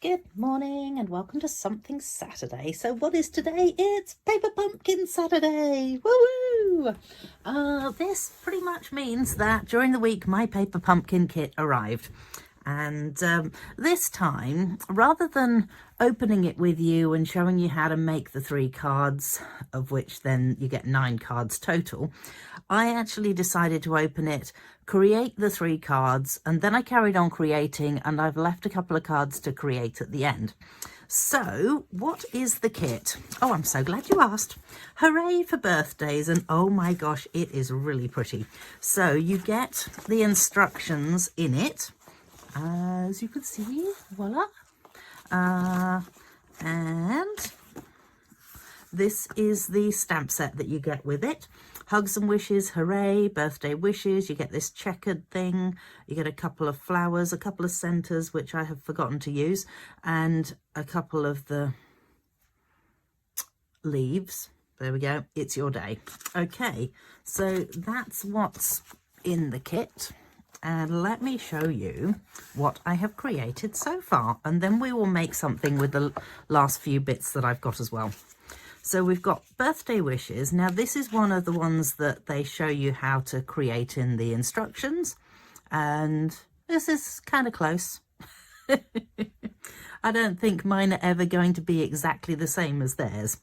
Good morning and welcome to Something Saturday. So what is today? It's Paper Pumpkin Saturday. Woo! This pretty much means that during the week my Paper Pumpkin kit arrived. And this time, rather than opening it with you and showing you how to make the 3 cards, of which then you get 9 cards total, I actually decided to open it, create the 3 cards, and then I carried on creating, and I've left a couple of cards to create at the end. So what is the kit? Oh, I'm so glad you asked. Hooray for birthdays, and oh my gosh, it is really pretty. So you get the instructions in it. As you can see, voila. And this is the stamp set that you get with it. Hugs and wishes, hooray, birthday wishes. You get this checkered thing. You get a couple of flowers, a couple of centers, which I have forgotten to use, and a couple of the leaves. There we go. It's your day. Okay, so that's what's in the kit. And let me show you what I have created so far. And then we will make something with the last few bits that I've got as well. So we've got birthday wishes. Now this is one of the ones that they show you how to create in the instructions. And this is kind of close. I don't think mine are ever going to be exactly the same as theirs.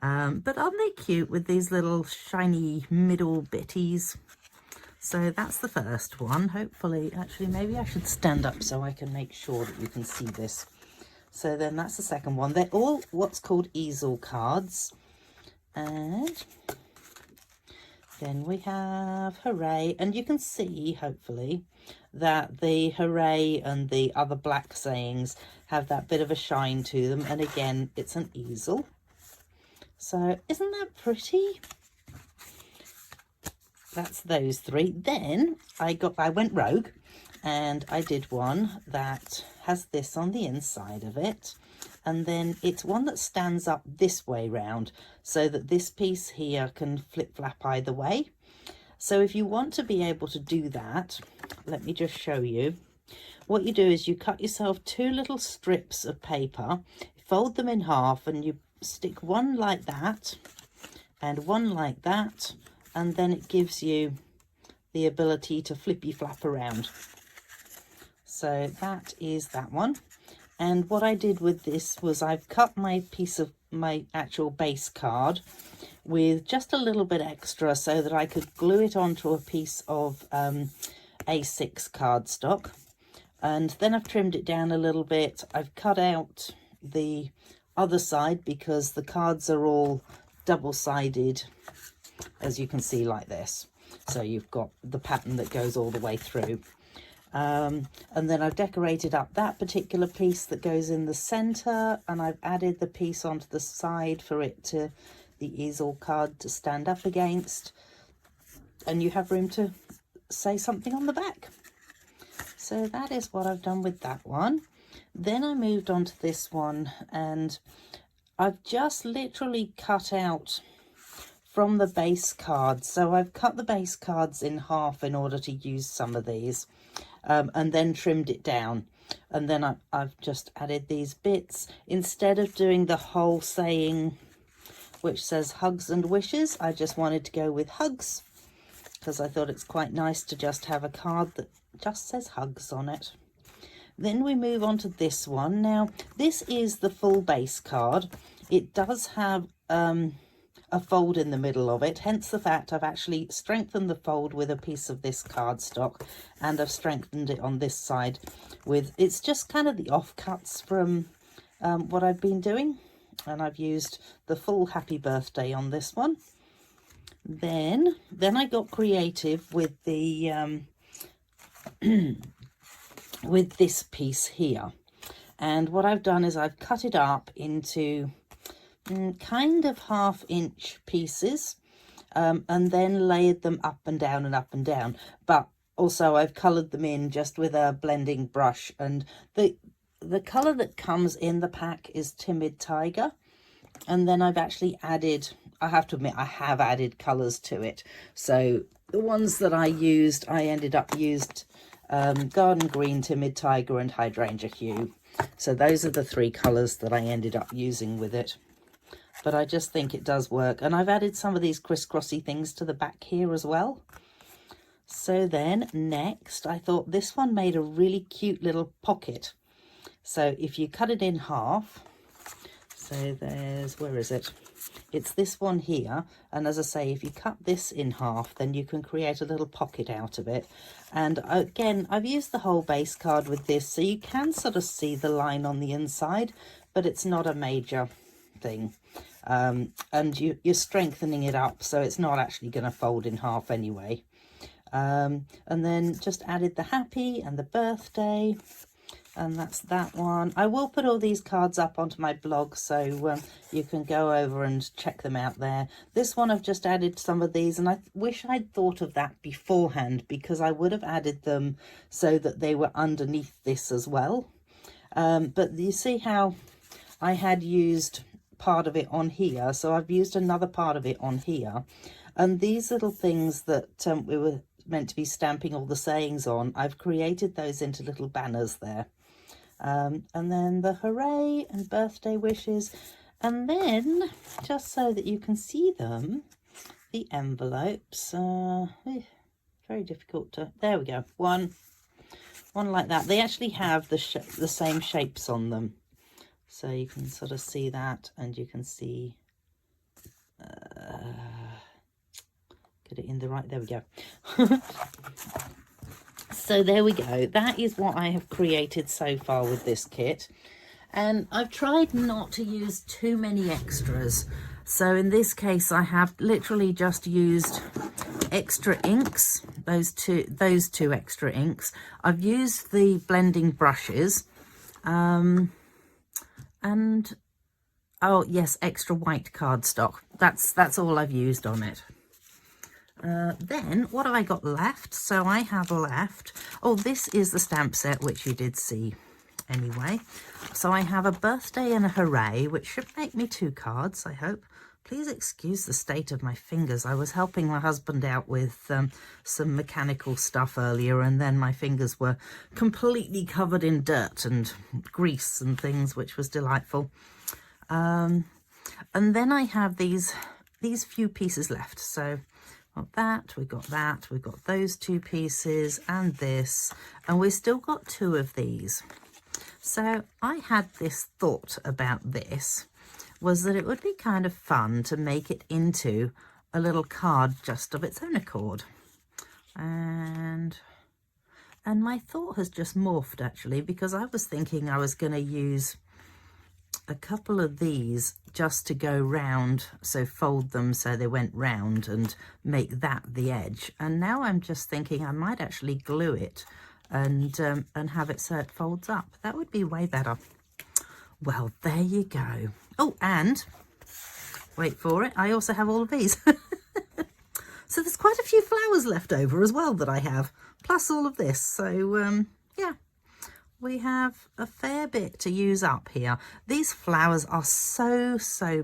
But aren't they cute with these little shiny middle bitties? So that's the first one. Hopefully, actually, maybe I should stand up so I can make sure that you can see this. So then that's the second one. They're all what's called easel cards. And then we have hooray. And you can see, hopefully, that the hooray and the other black sayings have that bit of a shine to them. And again, it's an easel. So isn't that pretty? That's those 3. Then I went rogue and I did one that has this on the inside of it, and then it's one that stands up this way round so that this piece here can flip-flap either way. So if you want to be able to do that, let me just show you. What you do is you cut yourself 2 little strips of paper, fold them in half, and you stick one like that and one like that. And then it gives you the ability to flippy flap around. So that is that one. And what I did with this was I've cut my piece of my actual base card with just a little bit extra so that I could glue it onto a piece of A6 cardstock. And then I've trimmed it down a little bit. I've cut out the other side because the cards are all double-sided, as you can see, like this. So you've got the pattern that goes all the way through. And then I've decorated up that particular piece that goes in the center, and I've added the piece onto the side for it to, the easel card to stand up against. And you have room to say something on the back. So that is what I've done with that one. Then I moved on to this one, and I've just literally cut out from the base cards. So I've cut the base cards in half in order to use some of these, and then trimmed it down. And then I've just added these bits. Instead of doing the whole saying, which says hugs and wishes, I just wanted to go with hugs, because I thought it's quite nice to just have a card that just says hugs on it. Then we move on to this one. Now, this is the full base card. It does have a fold in the middle of it, hence the fact I've actually strengthened the fold with a piece of this cardstock, and I've strengthened it on this side with, it's just kind of the offcuts from what I've been doing, and I've used the full happy birthday on this one. Then I got creative with the with this piece here, and what I've done is I've cut it up into kind of 1/2-inch pieces, and then layered them up and down and up and down. But also I've coloured them in just with a blending brush, and the colour that comes in the pack is Timid Tiger. And then I've actually added, I have to admit, I have added colours to it. So the ones that I used, I ended up used garden green, timid tiger and hydrangea hue. So those are the three colours that I ended up using with it. But I just think it does work. And I've added some of these crisscrossy things to the back here as well. So then next, I thought this one made a really cute little pocket. So if you cut it in half, so there's, where is it? It's this one here. And as I say, if you cut this in half, then you can create a little pocket out of it. And again, I've used the whole base card with this, so you can sort of see the line on the inside, but it's not a major thing. And you're strengthening it up, so it's not actually going to fold in half anyway. And then just added the happy and the birthday, and that's that one. I will put all these cards up onto my blog, so you can go over and check them out there. This one I've just added some of these, and I wish I'd thought of that beforehand, because I would have added them so that they were underneath this as well. But you see how I had used part of it on here, so I've used another part of it on here, and these little things that we were meant to be stamping all the sayings on, I've created those into little banners there. And then the hooray and birthday wishes, and then just so that you can see them, the envelopes, very difficult to, there we go, one like that. They actually have the same shapes on them. So you can sort of see that, and you can see, get it in the right, there we go. So there we go. That is what I have created so far with this kit. And I've tried not to use too many extras. So in this case, I have literally just used extra inks, those two extra inks. I've used the blending brushes, and oh yes, extra white cardstock. That's all I've used on it. Then what have I got left? So I have left, oh, this is the stamp set which you did see anyway. So I have a birthday and a hooray, which should make me 2 cards, I hope. Please excuse the state of my fingers. I was helping my husband out with some mechanical stuff earlier, and then my fingers were completely covered in dirt and grease and things, which was delightful. And then I have these few pieces left. So we've got those 2 pieces and this, and we've still got 2 of these. So I had this thought about this, was that it would be kind of fun to make it into a little card just of its own accord. And my thought has just morphed, actually, because I was thinking I was going to use a couple of these just to go round, so fold them so they went round and make that the edge. And now I'm just thinking I might actually glue it and have it so it folds up. That would be way better. Well, there you go. Oh, and wait for it, I also have all of these. So there's quite a few flowers left over as well that I have, plus all of this. So yeah, we have a fair bit to use up here. These flowers are so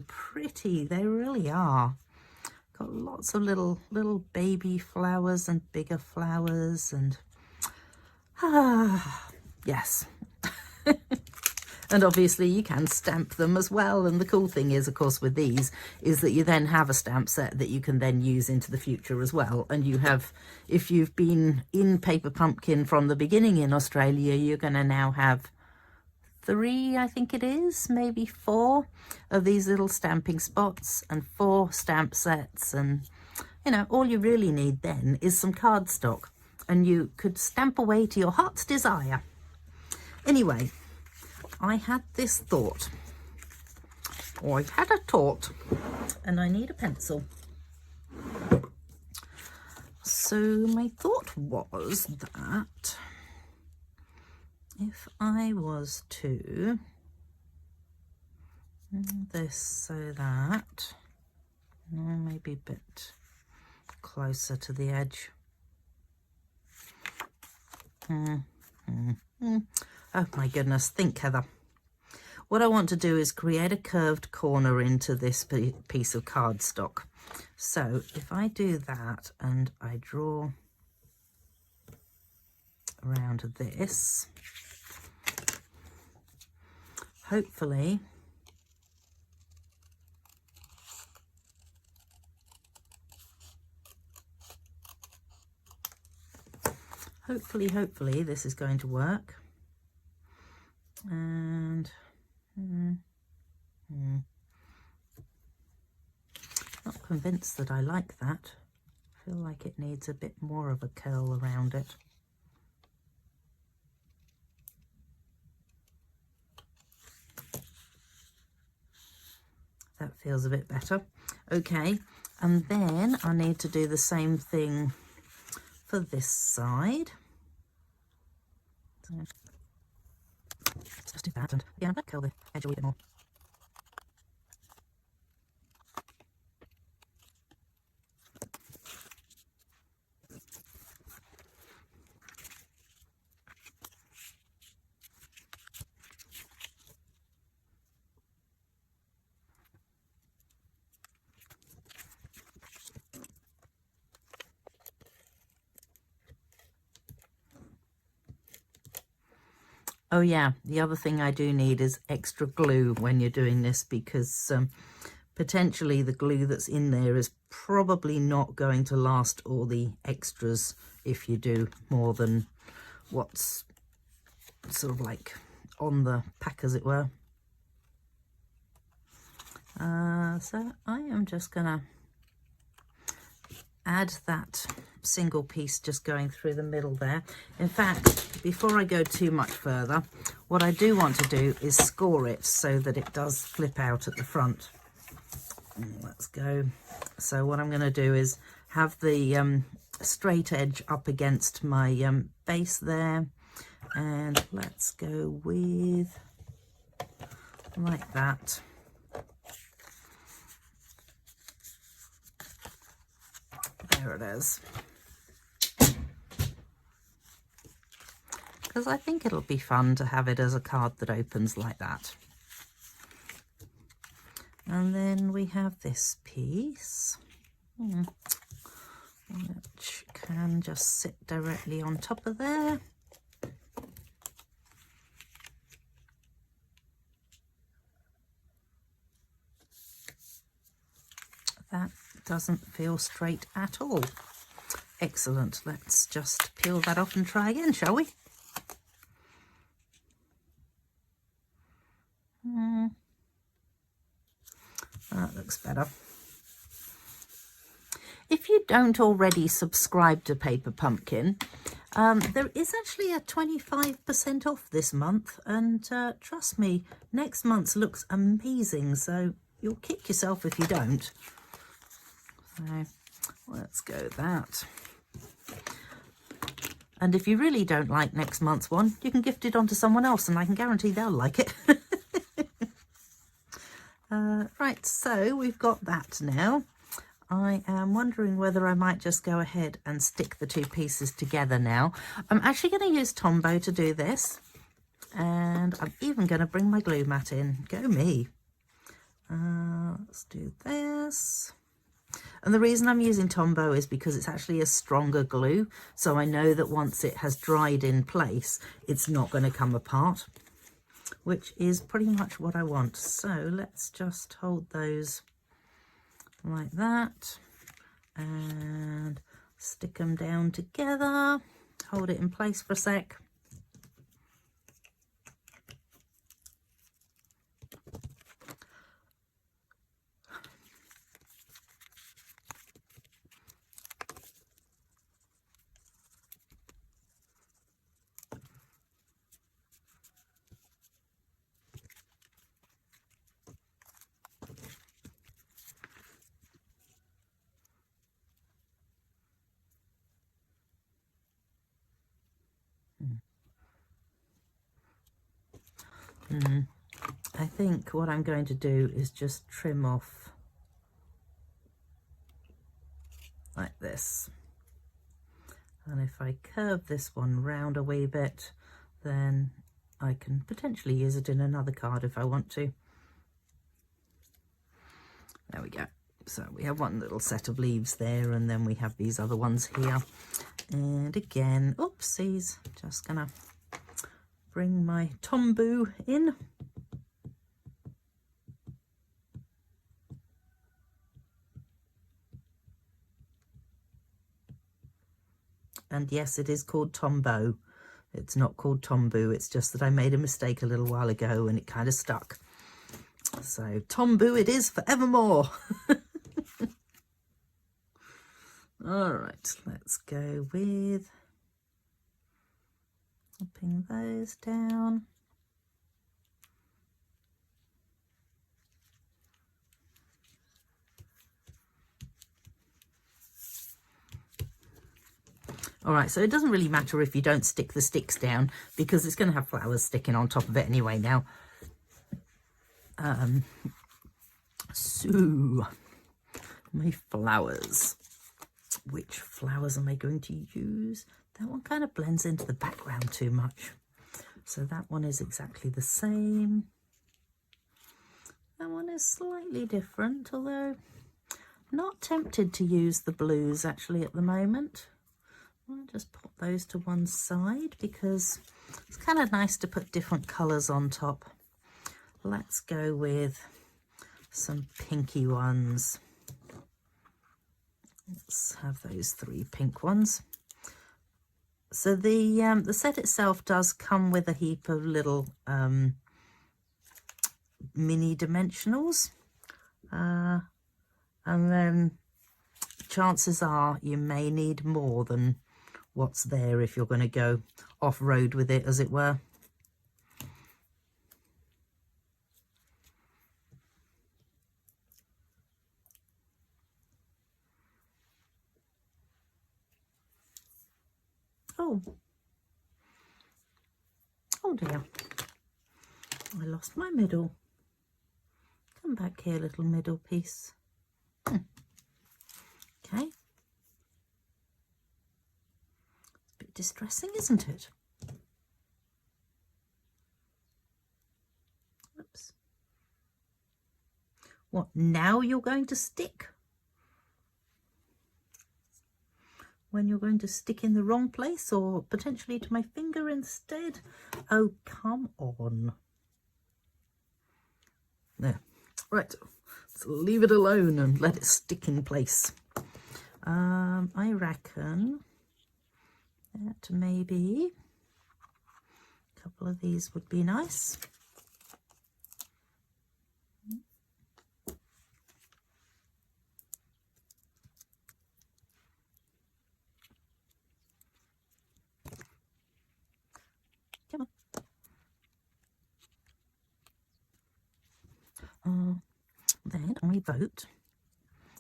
pretty, they really are. Got lots of little baby flowers and bigger flowers, and yes. And obviously you can stamp them as well. And the cool thing is, of course, with these is that you then have a stamp set that you can then use into the future as well. And you have, if you've been in Paper Pumpkin from the beginning in Australia, you're going to now have 3, I think it is, maybe 4 of these little stamping spots and 4 stamp sets. And, you know, all you really need then is some cardstock, and you could stamp away to your heart's desire. Anyway, I had this thought, or I've had a thought, and I need a pencil. So my thought was that if I was to this so that, maybe a bit closer to the edge. Oh my goodness, think, Heather. What I want to do is create a curved corner into this piece of cardstock. So if I do that and I draw around this. Hopefully this is going to work. And not convinced that I like that. I feel like it needs a bit more of a curl around it. That feels a bit better. Okay, and then I need to do the same thing for this side. So let's just do that, and yeah, I'll curl the edge a wee bit more. Oh yeah, the other thing I do need is extra glue when you're doing this, because potentially the glue that's in there is probably not going to last all the extras if you do more than what's sort of like on the pack, as it were. So I am just gonna add that single piece just going through the middle there. In fact, before I go too much further, what I do want to do is score it so that it does flip out at the front. Let's go. So what I'm going to do is have the straight edge up against my base there, and let's go with like that. There it is. Because I think it'll be fun to have it as a card that opens like that. And then we have this piece, which can just sit directly on top of there. That doesn't feel straight at all. Excellent. Let's just peel that off and try again, shall we? That looks better. If you don't already subscribe to Paper Pumpkin, there is actually a 25% off this month, and trust me, next month's looks amazing, so you'll kick yourself if you don't. So let's go with that. And if you really don't like next month's one, you can gift it on to someone else, and I can guarantee they'll like it. Right, so we've got that now. I am wondering whether I might just go ahead and stick the two pieces together now. I'm actually going to use Tombow to do this, and I'm even going to bring my glue mat in. Go me. Let's do this. And the reason I'm using Tombow is because it's actually a stronger glue, so I know that once it has dried in place, it's not going to come apart, which is pretty much what I want. So let's just hold those like that and stick them down together, hold it in place for a sec. I think what I'm going to do is just trim off like this. And if I curve this one round a wee bit, then I can potentially use it in another card if I want to. There we go. So we have one little set of leaves there, and then we have these other ones here. And again, oopsies, just gonna bring my Tombu in. And yes, it is called Tombow. It's not called Tombu. It's just that I made a mistake a little while ago and it kind of stuck. So Tombu it is forevermore. All right, let's go with popping those down. All right, so it doesn't really matter if you don't stick the sticks down because it's going to have flowers sticking on top of it anyway now. So, my flowers. Which flowers am I going to use? That one kind of blends into the background too much. So that one is exactly the same. That one is slightly different, although I'm not tempted to use the blues actually at the moment. I'll just put those to one side because it's kind of nice to put different colours on top. Let's go with some pinky ones. Let's have those 3 pink ones. So the set itself does come with a heap of little mini dimensionals, and then chances are you may need more than what's there if you're going to go off-road with it, as it were. Oh dear, I lost my middle. Come back here, little middle piece. Okay. It's a bit distressing, isn't it? Oops. What, now you're going to stick? When you're going to stick in the wrong place or potentially to my finger instead? Oh, come on. There. Right, let's leave it alone and let it stick in place. I reckon that maybe a couple of these would be nice. Come on. Then I vote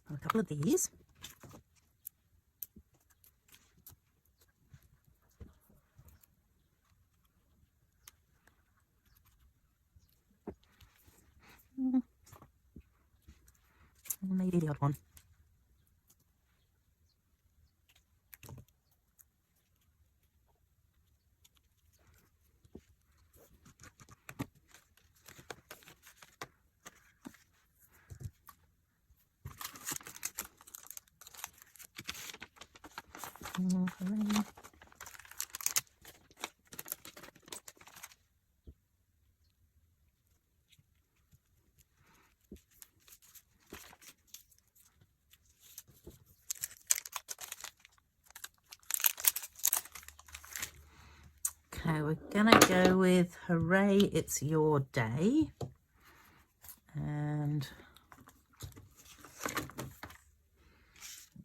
on a couple of these. Maybe the odd one. Hooray. Okay, we're gonna go with Hooray, It's Your Day. And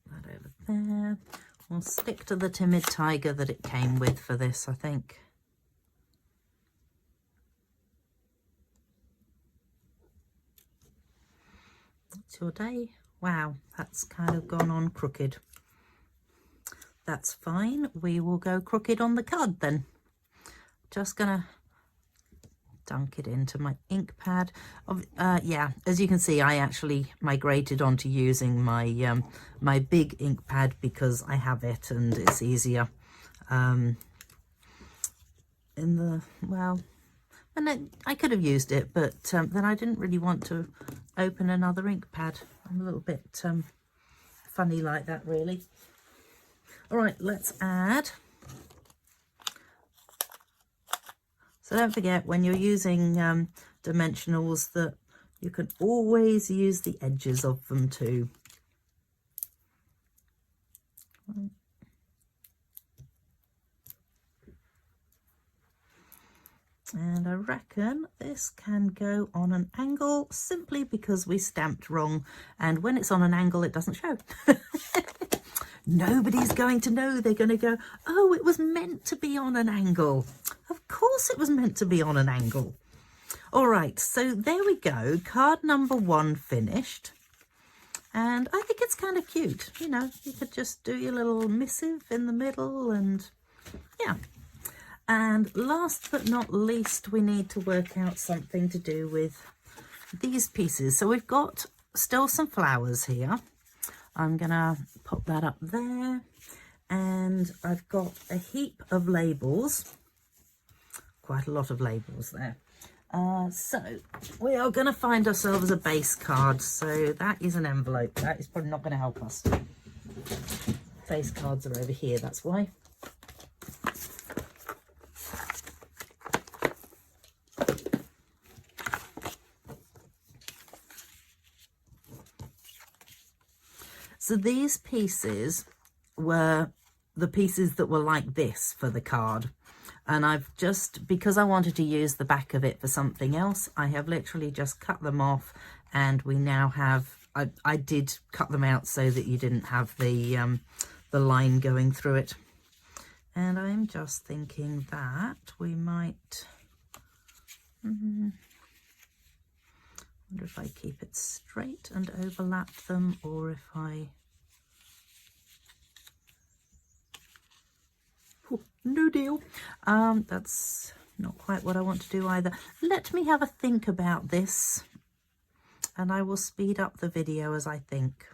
that over there. We'll stick to the timid tiger that it came with for this, I think. It's your day. Wow, that's kind of gone on crooked. That's fine. We will go crooked on the card then. Just gonna dunk it into my ink pad. Yeah, as you can see, I actually migrated onto using my my big ink pad because I have it and it's easier. And I could have used it, but then I didn't really want to open another ink pad. I'm a little bit funny like that, really. All right, let's add. So don't forget, when you're using dimensionals, that you can always use the edges of them too. And I reckon this can go on an angle simply because we stamped wrong, and when it's on an angle it doesn't show. Nobody's going to know. They're going to go, oh, it was meant to be on an angle. Of course it was meant to be on an angle. All right, so there we go. Card number 1 finished. And I think it's kind of cute. You know, you could just do your little missive in the middle and yeah. And last but not least, we need to work out something to do with these pieces. So we've got still some flowers here. I'm gonna pop that up there, and I've got a heap of labels, quite a lot of labels there. So we are gonna find ourselves a base card. So that is an envelope. That is probably not gonna help us. Base cards are over here, that's why. So these pieces were the pieces that were like this for the card. And I've just, because I wanted to use the back of it for something else, I have literally just cut them off, and we now have, I did cut them out so that you didn't have the line going through it. And I'm just thinking that we might, wonder if I keep it straight and overlap them, or if I... Ooh, no deal. That's not quite what I want to do either. Let me have a think about this, and I will speed up the video as I think.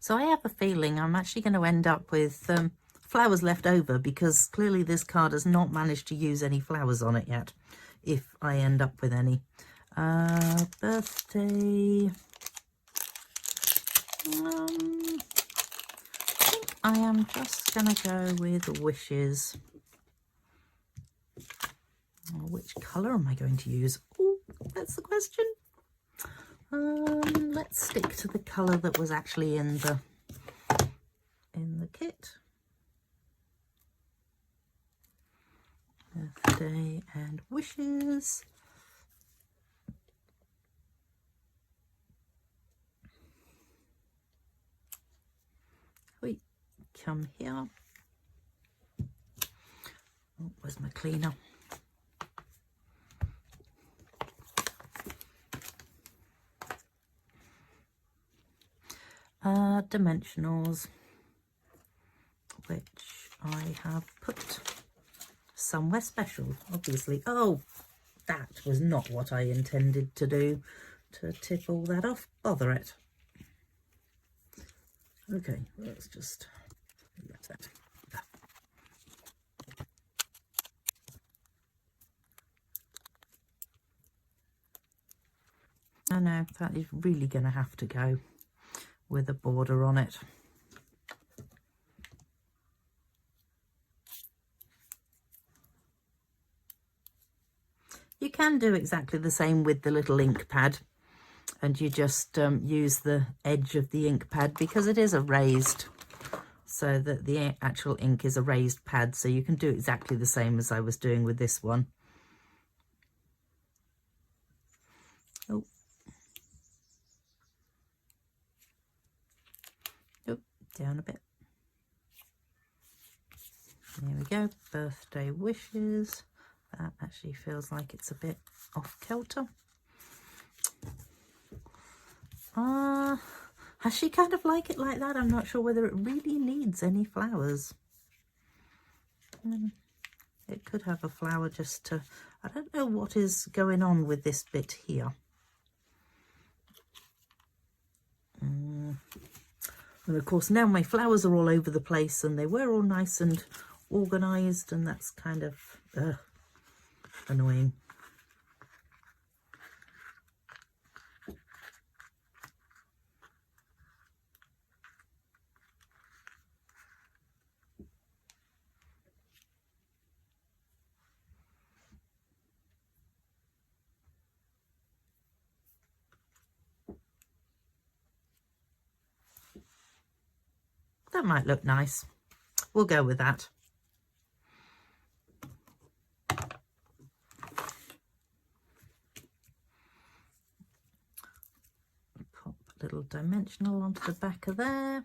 So I have a feeling I'm actually going to end up with flowers left over, because clearly this card has not managed to use any flowers on it yet, if I end up with any. Birthday. I think I am just going to go with wishes. Which colour am I going to use? Oh, that's the question. Let's stick to the colour that was actually in the kit. Birthday and wishes. We come here. Oh, where's my cleaner? Dimensionals, which I have put somewhere special, obviously. Oh, that was not what I intended to do, to tip all that off. Bother it. Okay, let's just let that. I know, that is really going to have to go with a border on it. You can do exactly the same with the little ink pad, and you just use the edge of the ink pad, because it is a raised, so that the actual ink is a raised pad, so you can do exactly the same as I was doing with this one. Oh. Oh, down a bit. There we go, birthday wishes. That actually feels like it's a bit off kilter. Has she kind of like it like that? I'm not sure whether it really needs any flowers. It could have a flower just to, I don't know what is going on with this bit here. And of course now my flowers are all over the place, and they were all nice and organised, and that's kind of annoying. That might look nice. We'll go with that. Pop a little dimensional onto the back of there.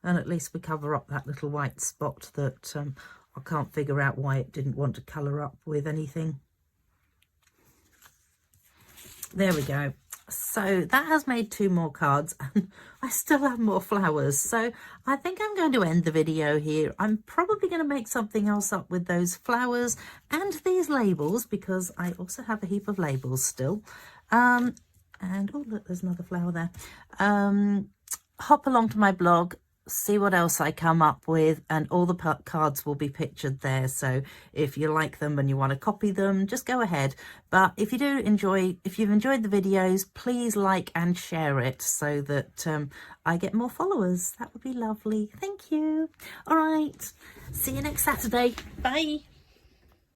And at least we cover up that little white spot that I can't figure out why it didn't want to colour up with anything. There we go. So that has made 2 more cards, and I still have more flowers. So I think I'm going to end the video here. I'm probably going to make something else up with those flowers and these labels, because I also have a heap of labels still. And oh look, there's another flower there. Hop along to my blog, see what else I come up with, and all the cards will be pictured there. So if you like them and you want to copy them, just go ahead. But if you've enjoyed the videos, please like and share it, so that I get more followers. That would be lovely. Thank you. All right, see you next Saturday. Bye.